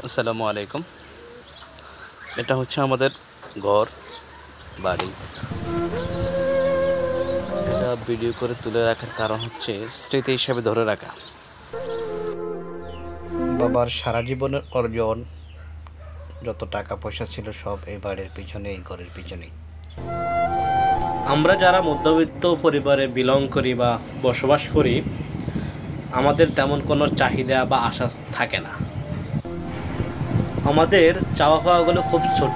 আসসালামু আলাইকুম। এটা হচ্ছে আমাদের ঘর বাড়ি। এটা ভিডিও করে তুলে রাখার কারণ হচ্ছে স্মৃতি হিসাবে ধরে রাখা। বাবার সারা জীবনের অর্জন, যত টাকা পয়সা ছিল সব এই বাড়ির পিছনে, এই ঘরের পিছনেই। আমরা যারা মধ্যবিত্ত পরিবারে বিলং করি বা বসবাস করি, আমাদের তেমন কোনো চাহিদা বা আশা থাকে না। আমাদের চাওয়া পাওয়াগুলো খুব ছোট।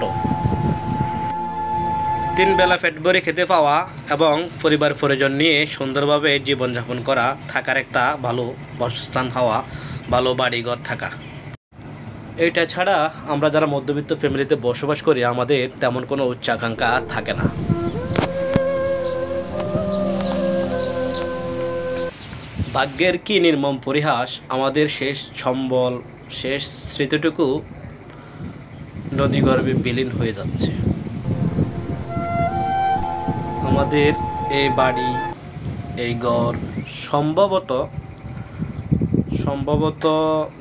3 বেলা পেট ভরে খেতে পাওয়া এবং পরিবার পরিজন নিয়ে সুন্দরভাবে জীবনযাপন করা, থাকার একটা ভালো বাসস্থান হওয়া, ভালো বাড়িঘর থাকা। এইটা ছাড়া আমরা যারা মধ্যবিত্ত ফ্যামিলিতে বসবাস করি, আমাদের তেমন কোনো উচ্চাকাঙ্ক্ষা থাকে না। ভাগ্যের কি নির্মম পরিহাস, আমাদের শেষ সম্বল, শেষ স্মৃতিটুকু নদীগর্ভে বিলীন হয়ে যাচ্ছে। আমাদের এই বাড়ি, এই ঘর সম্ভবত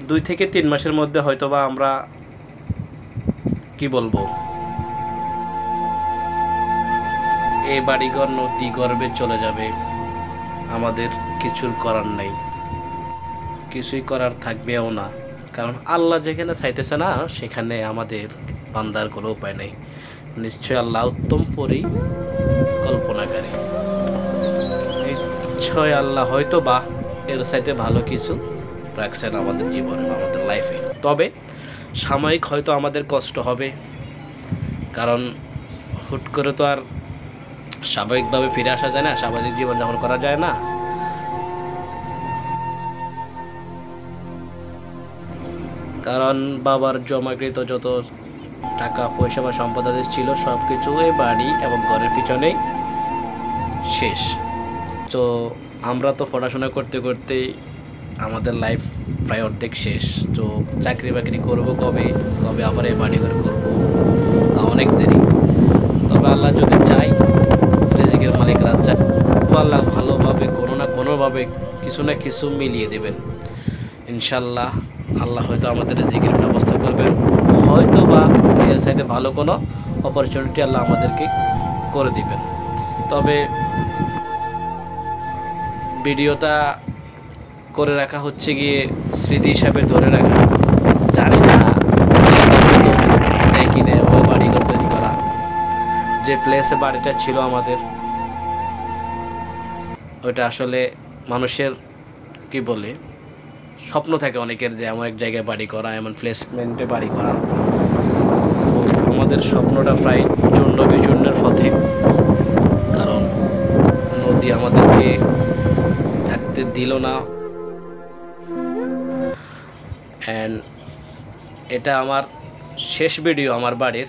2 থেকে 3 মাসের মধ্যে হয়তোবা আমরা কি বলবো, এই বাড়িঘর নদী গর্ভে চলে যাবে। আমাদের কিছুর করার নাই, কিছুই করার থাকবেও না। কারণ আল্লাহ যেখানে চাইতেছে না, সেখানে আমাদের বান্দার কোনো উপায় নেই। নিশ্চয় আল্লাহ উত্তম পরিকল্পনাকারী। নিশ্চয় আল্লাহ হয়তো বা এর চাইতে ভালো কিছু রাখছেন আমাদের জীবনে, আমাদের লাইফে। তবে সাময়িক হয়তো আমাদের কষ্ট হবে, কারণ হুট করে তো আর স্বাভাবিকভাবে ফিরে আসা যায় না, স্বাভাবিক জীবনযাপন করা যায় না। কারণ বাবার জমাকৃত যত টাকা পয়সা বা সম্পদাদি ছিল, সব কিছু এই বাড়ি এবং ঘরের পিছনেই শেষ। তো আমরা তো পড়াশোনা করতে করতেই আমাদের লাইফ প্রায় অর্ধেক শেষ। তো চাকরি বাকরি করবো কবে আবার এই বাড়িঘর করবো, তা অনেক দেরি। তবে আল্লাহ যদি চাই, রিজিকের মালিক রাজ্জাক, আল্লাহ ভালোভাবে কোনো না কোনোভাবে কিছু না কিছু মিলিয়ে দেবেন ইনশাল্লাহ। আল্লাহ হয়তো আমাদের রিজিকের ব্যবস্থা করবেন, হয়তো বা এর সাইডে ভালো কোনো অপরচুনিটি আল্লাহ আমাদেরকে করে দিবেন। তবে ভিডিওটা করে রাখা হচ্ছে গিয়ে স্মৃতি হিসাবে ধরে রাখা। জানি না দেখি না ও বাড়িঘর তৈরি করা, যে প্লেসে বাড়িটা ছিল আমাদের, ওইটা আসলে মানুষের কি বলে স্বপ্ন থাকে অনেকের, যে এমন এক জায়গায় বাড়ি করা, এমন প্লেসমেন্টে বাড়ি করা। আমাদের স্বপ্নটা প্রায় চূর্ণ বিচূর্ণের পথে, কারণ নদী আমাদেরকে থাকতে দিল না। অ্যান্ড এটা আমার শেষ ভিডিও আমার বাড়ির।